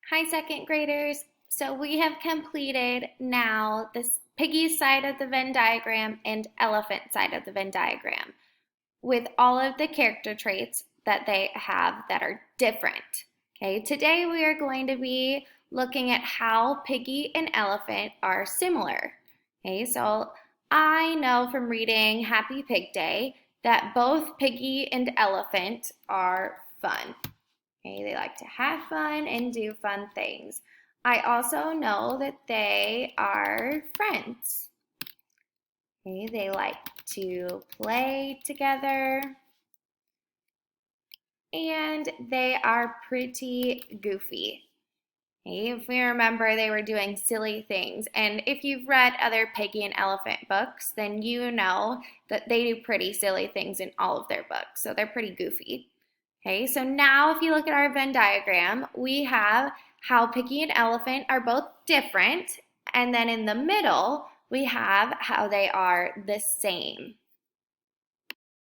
Hi, second graders. So we have completed now this piggy side of the Venn diagram and elephant side of the Venn diagram with all of the character traits that they have that are different. Okay, today we are going to be looking at how piggy and elephant are similar. Okay, so I know from reading Happy Pig Day that both piggy and elephant are fun. Okay, they like to have fun and do fun things. I also know that they are friends. Okay, they like to play together and they are pretty goofy. Okay, if we remember, they were doing silly things. And if you've read other piggy and elephant books, then you know that they do pretty silly things in all of their books. So they're pretty goofy. Okay, so now if you look at our Venn diagram, we have how piggy and elephant are both different. And then in the middle, we have how they are the same.